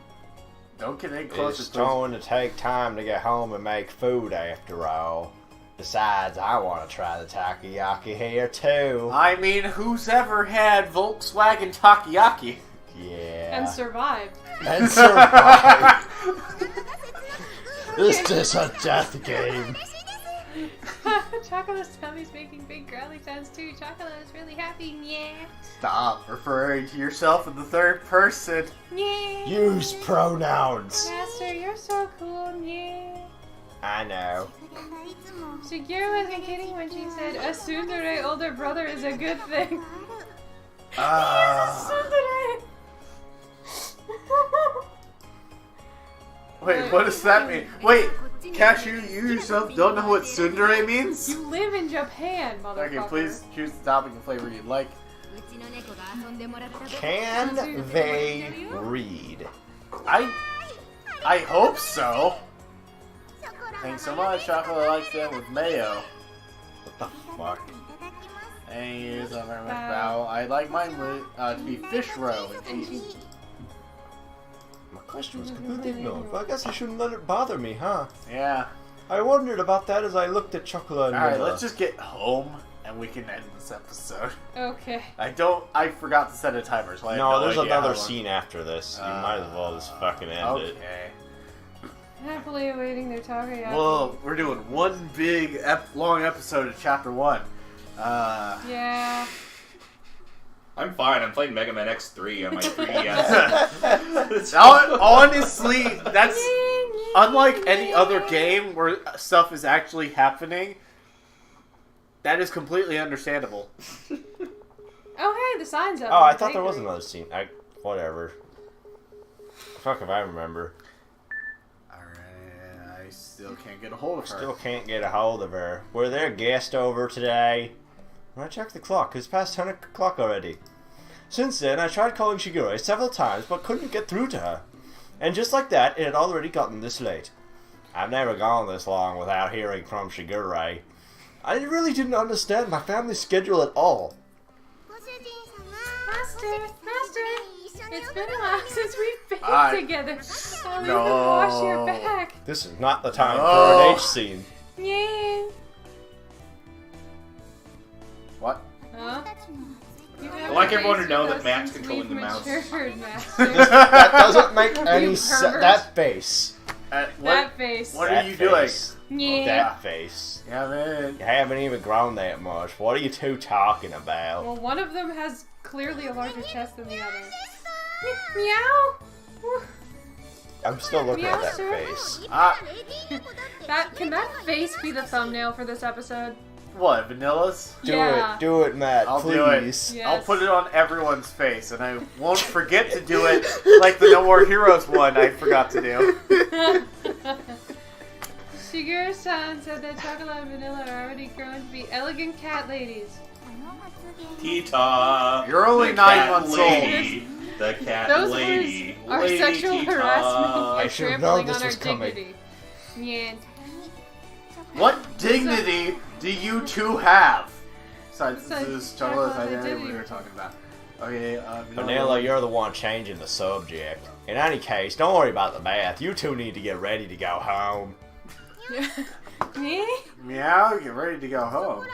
Don't get any closer, It's please. going to take time to get home and make food after all. Besides, I want to try the takoyaki here too. I mean, who's ever had Volkswagen takoyaki? Yeah. And survived. And survive. This is a death game. Chocolate's tummy's making big growly sounds too. Chocolate is really happy. Yeah. Stop referring to yourself in the third person. Yeah. Use pronouns. Master, you're so cool. Yeah. I know. Shigeru wasn't kidding when she said a tsundere older brother is a good thing. Tsundere. Wait, what does that mean? Wait, Cashew, you yourself don't know what tsundere means? You live in Japan, motherfucker. Okay, please choose the topic and flavor you'd like. Can they read? I hope so. Thanks so much. Chocolate likes them with mayo. What the fuck? Thank you so very much, Bao. I'd like mine to be fish roe and And cheese. she, My question was completely ignored, but I guess I shouldn't let it bother me, huh? Yeah. I wondered about that as I looked at chocolate and Alright, vanilla. let's just get home and we can end this episode. okay. I forgot to set a timer, so I have No, there's idea how another long. scene after this. You might as well just fucking end it. Okay. Happily awaiting their takoyaki. Well, we're doing one big, long episode of Chapter 1. Yeah. I'm fine. I'm playing Megaman X3 on my 3DS. Honestly, that's unlike any other game where stuff is actually happening. That is completely understandable. Oh, hey, the sign's up. Oh, I in the thought there was bakery. another scene. Whatever. Fuck if I remember. Alright, I still can't get a hold of her. Still can't get a hold of her. Were there guests over today? When I checked the clock, it's past 10 o'clock already. Since then, I tried calling Shigure several times, but couldn't get through to her. And just like that, it had already gotten this late. I've never gone this long without hearing from Shigure. I really didn't understand my family's schedule at all. Master, it's been a while since we've been I- together. I'll No. even wash your back. This is not the time No. for an H scene. Yeah. What? Huh? You I'd have like a everyone to face know with that us Matt's since controlling we've the mouse. matured, Master. That doesn't make any You sense. pervert. That face. That face. What That are you face. Yeah. That face. doing? Yeah, man. You haven't even grown that much. What are you two talking about? Well, one of them has clearly a larger chest than the other. Meow! I'm still looking at that Meow, sir. face. Can that face be the thumbnail for this episode? What, Vanilla's? Do it, Matt, I'll please. do it. Yes. I'll put it on everyone's face, and I won't forget to do it like the No More Heroes one I forgot to do. Shigeru-san said that chocolate and vanilla are already grown to be elegant cat ladies. Tita. You're only the 9 cat months lady. The cat Those lady. words are Lady sexual Tita. harassment I and should have known trampling this on our was coming. dignity. Yeah. What dignity do you two have? Besides, Besides this is Chocolate's chocolate identity we identity. were talking about. Okay, Vanilla, you're the one changing the subject. In any case, don't worry about the bath. You two need to get ready to go home. Me? Meow, get ready to go home.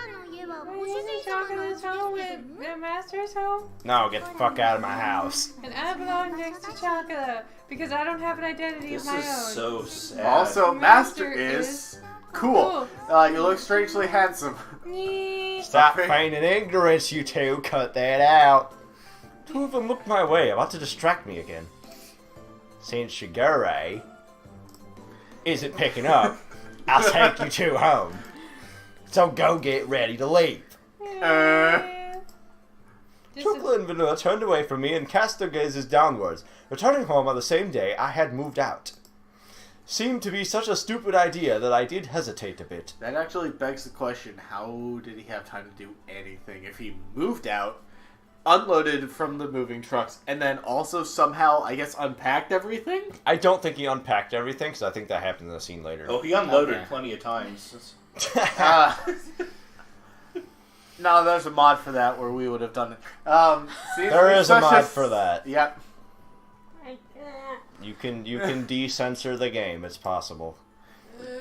Isn't Chocolate's home and the Master's home? No, get the fuck out of my house. And I belong next to Chocolate because I don't have an identity This of my is own. so sad. Also, Master Master is is cool. You look strangely handsome. Me. Stop Okay. feigning ignorance, you two. Cut that out. Two of them looked my way, about to distract me again. Since Shigure isn't picking up, I'll take you two home. So go get ready to leave. Chocolate and Vanilla turned away from me and cast their gazes downwards, returning home on the same day I had moved out. Seemed to be such a stupid idea that I did hesitate a bit. That actually begs the question, how did he have time to do anything if he moved out, unloaded from the moving trucks, and then also somehow, I guess, unpacked everything? I don't think he unpacked everything, because I think that happened in the scene later. Oh, he unloaded Okay. plenty of times. No, there's a mod for that where we would have done it. There is a mod for that. Yep. You can decensor the game. It's possible.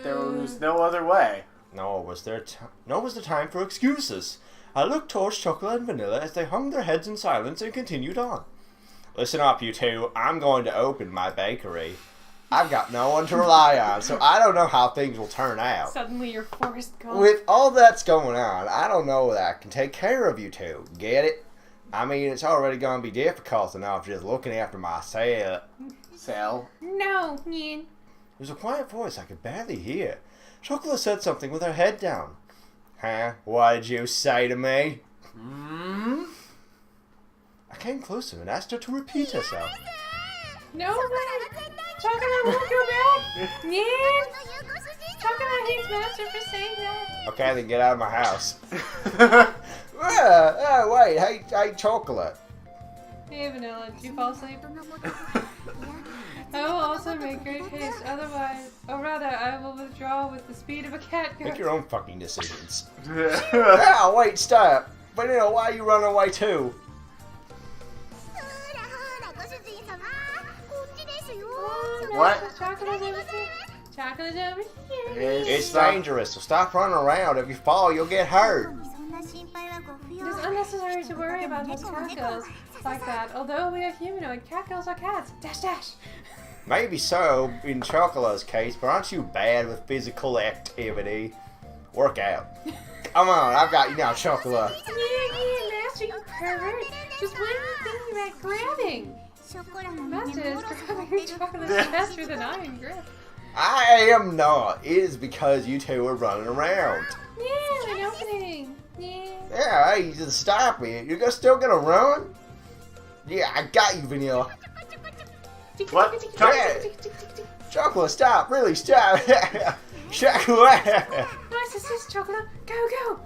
There was no other way. No, was there? No, was the time for excuses. I looked towards Chocolate and Vanilla as they hung their heads in silence and continued on. Listen up, you two. I'm going to open my bakery. I've got no one to rely on, so I don't know how things will turn out. Suddenly you're Forrest Gump. With all that's going on, I don't know that I can take care of you two. Get it? I mean, it's already going to be difficult enough just looking after myself. Sal. No, Nien. It was a quiet voice I could barely hear. Chocolate said something with her head down. Huh? What did you say to me? I came closer and asked her to repeat herself. No way. Chocolate won't go back. Nien. Chocolate hates Master for saying that. Okay, then get out of my house. Wait, hey, Chocolate. Hey, Vanilla, did you fall asleep? I will also make great haste, otherwise, I will withdraw with the speed of a cat goes. Make your own fucking decisions. Wait, stop. But you know, why are you running away too? What? Chocolate's over here. Chocolate's over here. It's dangerous, so stop running around. If you fall, you'll get hurt. It is unnecessary to worry about those cat girls like that. Although we are humanoid, cat girls are cats. Dash dash. Maybe so, in Chocolate's case, but aren't you bad with physical activity? Work out. Come on, I've got you now, Chocolate. Yeah, Master, you pervert. Just when you think you're at grabbing. Master is grabbing chocolate faster than I am grip. I am not. It is because you two are running around. Yeah, an opening. Yeah. Yeah, hey, just stop it. You're still gonna run? Yeah, I got you, Vanilla. What? Yeah. Chocolate, stop. Really, stop. Chocolate. Nice assist, Chocolate. Go, go.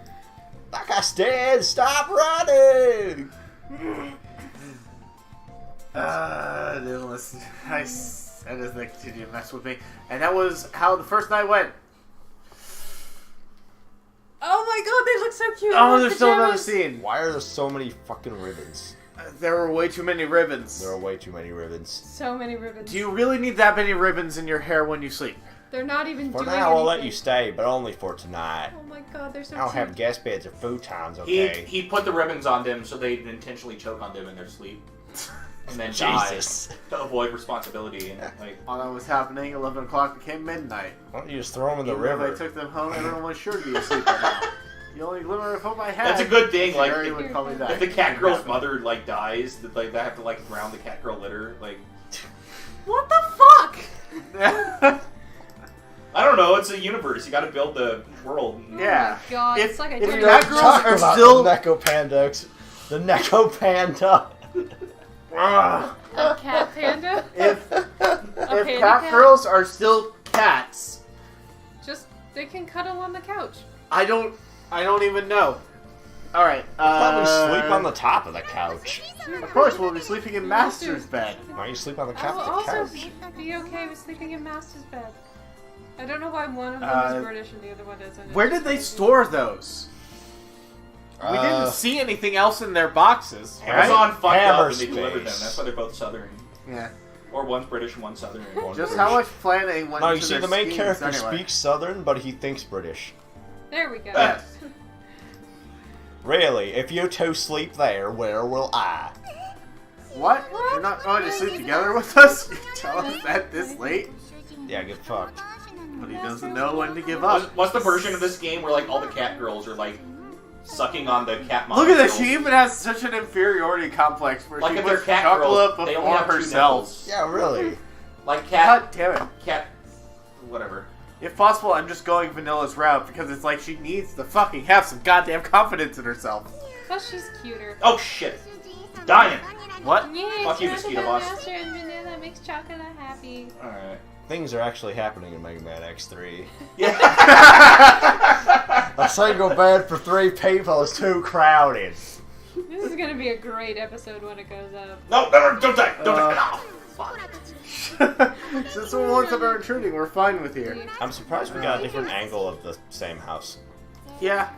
Like I said, stop running. Didn't listen. I just think she didn't mess with me. And that was how the first night went. Oh my god, they look so cute. Oh, in there's still another pajamas. scene. Why are there so many fucking ribbons? There were way too many ribbons. There are way too many ribbons. So many ribbons. Do you really need that many ribbons in your hair when you sleep? They're not even For doing now, I'll let anything. you stay, but only for tonight. Oh my god, they're so I don't cute. have guest beds or futons, okay? He put the ribbons on them so they'd intentionally choke on them in their sleep. And then Jesus. die to avoid responsibility. And, like, While that was happening, 11 o'clock became midnight. Why don't you just throw them in the Even if river? I took them home, everyone was sure to be asleep by now. The only glimmer of hope I had. that's a good thing. Like, Jerry would call me back. if the cat girl's mother like dies, that like they have to like drown the cat girl litter. Like, What the fuck? I don't know. It's a universe. You got to build the world. Yeah. Oh my god, If- it's like I if did cat girls Talk are about still- the Nekopanda. The Nekopanda. a cat panda. if A if panda cat girls are still cats, Just they can cuddle on the couch. I don't even know. All right. Probably sleep on the top of the couch. Of course, we'll be sleeping in Master's bed. Why don't you sleep on the I top will of the also couch? be okay with sleeping in Master's bed. I don't know why one of them is British and the other one isn't. Where did they store those? We didn't see anything else in their boxes, Amazon right? fucked up and they Hammer delivered them. space. That's why they're both Southern. Yeah. Or one's British and one's Southern. And one's Just British. how much planning went No, you into see, their the main schemes character anyway. speaks Southern, but he thinks British. There we go. Yes. Really, if you two sleep there, where will I? What? You're not going to sleep together with us? You tell us that this late? Yeah, get fucked. But he doesn't know when to give up. What's the version of this game where like all the cat girls are like sucking on the cat mom? Look at this. girls? She even has such an inferiority complex where Like she if they're puts cat chocolate girls, they only before have two herself. nipples. Yeah, really. Like cat, God damn it. cat, whatever. If possible, I'm just going Vanilla's route because it's like she needs to fucking have some goddamn confidence in herself. Plus she's cuter. Oh shit, dying. What? Yeah, Fuck you, chocolate mosquito boss. master and vanilla makes chocolate happy. All right. Things are actually happening in Mega Man X3. Yeah. A single bed for 3 people is too crowded. This is gonna be a great episode when it goes up. No, don't die, don't die. No. Fuck. Since we're ones that are intruding, we're fine with here. I'm surprised we got a different angle of the same house. Yeah.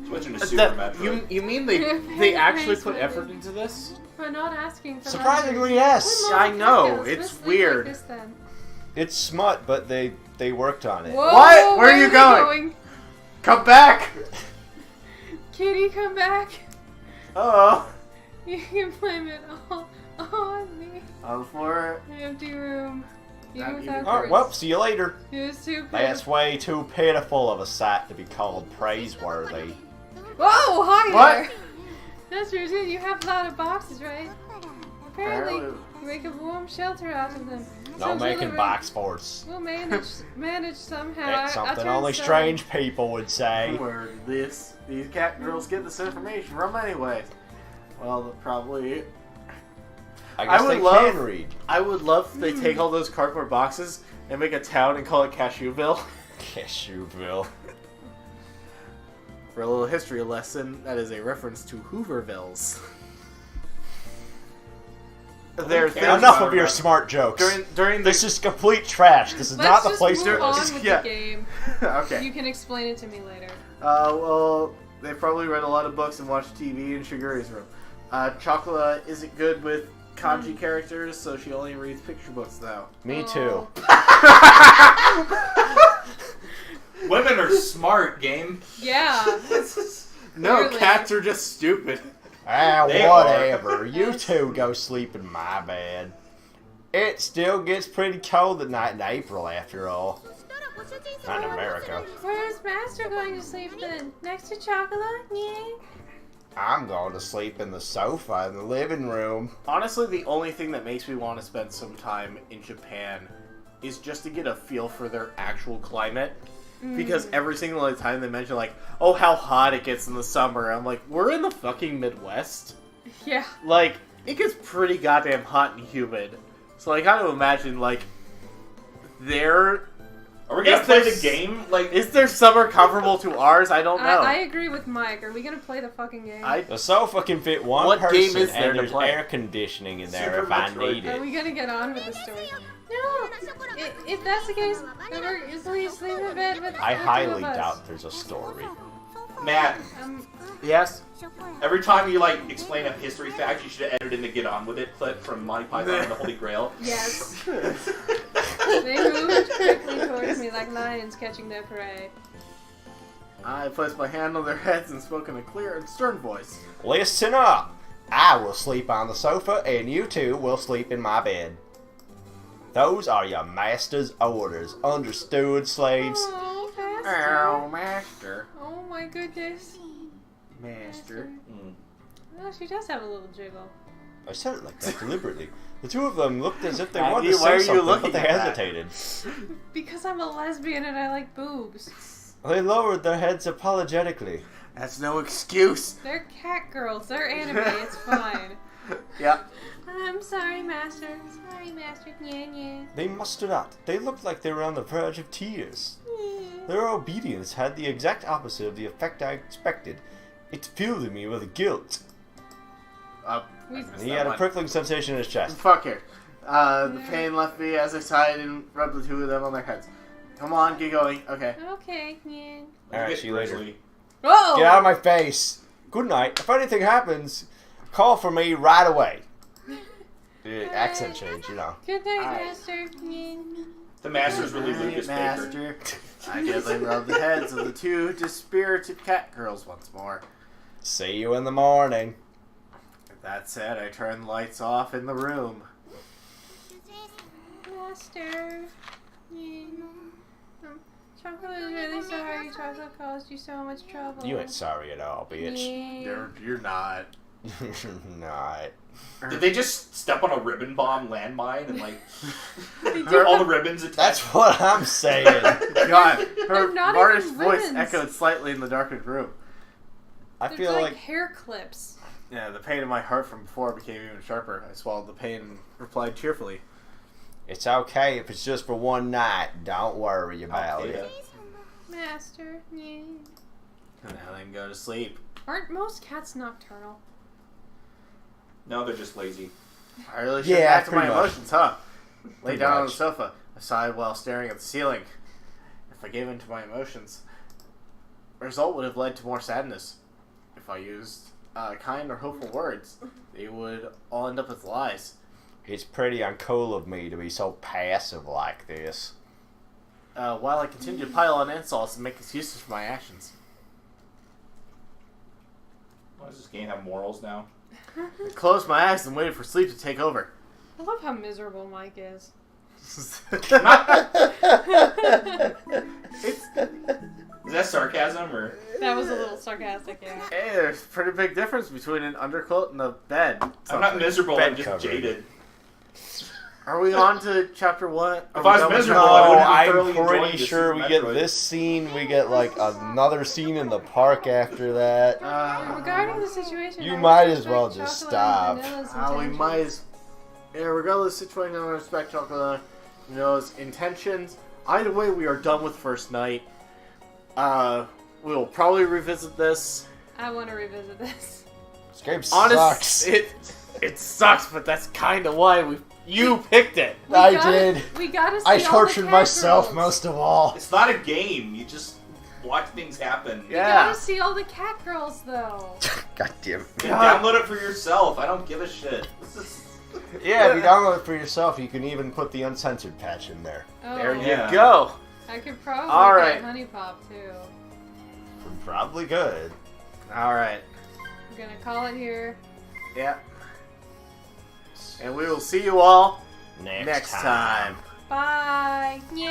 Switching to Super Metroid. You mean they actually put effort into this? We're not asking for Surprisingly, yes. I know, it's weird. Like this, then. It's smut, but they worked on it. Whoa, What? Where are you we going? Come back! Kitty, come back. Uh-oh. You can blame it all on me. On the floor. Empty room. You Not without even- Oh, Chris. well, see you later. It was too That's pitiful. way too pitiful of a sight to be called praiseworthy. Whoa, hi What? there. That's true too. You have a lot of boxes, right? Apparently, you make a warm shelter out of them. No Sounds making really box forts. We'll manage somehow. That's I something turned only some- strange people would say. Where did these cat girls get this information from anyway? Well, they'll probably... I guess would they love- can read. I would love if they take all those cardboard boxes and make a town and call it Cashewville. Cashewville. For a little history lesson, that is a reference to Hoovervilles. There are things Enough of your smart jokes. during the This is complete trash. This is Let's not the just place move for on this. with Yeah. the game. okay. You can explain it to me later. Well, they probably read a lot of books and watched TV in Shiguri's room. Chocolate isn't good with kanji characters, so she only reads picture books now. Me too. Women are smart, game. Yeah. No, Clearly. cats are just stupid. Ah, They whatever. You two go sleep in my bed. It still gets pretty cold at night in April, after all. Not in America. Where's Master going to sleep then? Next to Chocolate? Yeah. I'm going to sleep in the sofa in the living room. Honestly, the only thing that makes me want to spend some time in Japan is just to get a feel for their actual climate. Because every single time they mention, like, oh, how hot it gets in the summer, I'm like, we're in the fucking Midwest. Yeah. Like, it gets pretty goddamn hot and humid. So I gotta imagine, like, their... Are we gonna Is play there the game? Like, Is their summer comparable to ours? I don't know. I agree with Mike. Are we gonna play the fucking game? The sofa can fit one What person, game is there and to there's play? air conditioning in there Super if I Metroid. need Are it. we gonna get on with the story? No! If that's the case, then we're sleep in bed with I the two highly of us. doubt there's a story. Matt, Yes? every time you like explain a history fact, you should edit in the "Get On With It" clip from Monty Python and the Holy Grail. Yes. They moved quickly towards me like lions catching their prey. I placed my hand on their heads and spoke in a clear and stern voice. Listen up! I will sleep on the sofa, and you two will sleep in my bed. Those are your master's orders. Understood, slaves? Oh, Oh, master. Oh my goodness. Master. Oh, she does have a little jiggle. I said it like that deliberately. The two of them looked as if they Maggie, wanted to why are say you something, but looking they at that? hesitated. Because I'm a lesbian and I like boobs. They lowered their heads apologetically. That's no excuse. They're cat girls. They're anime. It's fine. Yep. I'm sorry, Master. Sorry, Master. Yeah. They mustered out. They looked like they were on the verge of tears. Their obedience had the exact opposite of the effect I expected. It filled me with guilt. He had a prickling sensation in his chest. Fuck it. The pain left me as I sighed and rubbed the two of them on their heads. Come on, get going. Okay. Okay, yeah. Alright, see you later. Grizzly. Whoa! Get out of my face. Good night. If anything happens, call for me right away. The accent change, you know. Good night, Alright. Master. Yeah. The master's really Good night, Lucas Baker. master. I gently rubbed the heads of the two dispirited cat girls once more. See you in the morning. With that said, I turned the lights off in the room. Master. Yeah. Chocolate is really sorry. Chocolate caused you so much trouble. You ain't sorry at all, bitch. Yeah. You're not. Not. Did they just step on a ribbon bomb landmine and like They do all have- the ribbons attached? That's what I'm saying. God, her They're not Martish even voice ribbons. echoed slightly in the darkened room. I There's feel like like hair clips. Yeah, the pain in my heart from before became even sharper. I swallowed the pain and replied cheerfully. it's okay if it's just for one night. Don't worry about Okay. it. Master. Yeah. And now then go to sleep. Aren't most cats nocturnal? No, they're just lazy. I really should Yeah, act on my pretty much. emotions, huh? Lay Pretty down on the much. sofa. I sighed while staring at the ceiling. If I gave in to my emotions, the result would have led to more sadness. If I used kind or hopeful words, they would all end up as lies. It's pretty uncool of me to be so passive like this. While I continue to pile on insults and make excuses for my actions. Why does this game have morals now? I closed my eyes and waited for sleep to take over. I love how miserable Mike is. Is that sarcasm or? That was a little sarcastic, yeah. Hey, there's a pretty big difference between an underquilt and a bed. I'm not miserable. Bed I'm just cover. jaded. Are we on to chapter 1? If I was miserable, No, I would have I'm thoroughly enjoyed pretty this sure we Metroid. get this scene. We get like another scene in the park after that. Regarding the situation, You I might would as well respect just Chocolate and stop. Vanilla's We intentions. might as... Yeah, regardless of the situation, I want to respect Chocolate, his intentions. Either way, we are done with first night. We'll probably revisit this. I want to revisit this. This game Honest, sucks. it sucks, but that's kind of why you picked it. I gotta- did. We gotta see I all the tortured cat myself girls. most of all. It's not a game. You just watch things happen. We Yeah. gotta see all the cat girls, though. God damn it. God. Download it for yourself. I don't give a shit. This is... Yeah, if you download it for yourself, you can even put the uncensored patch in there. Oh, There you Yeah. go. I could probably All get right. Honey Pop, too. Probably good. Alright. I'm gonna call it here. Yeah. And we will see you all Next next time. Bye. Yeah.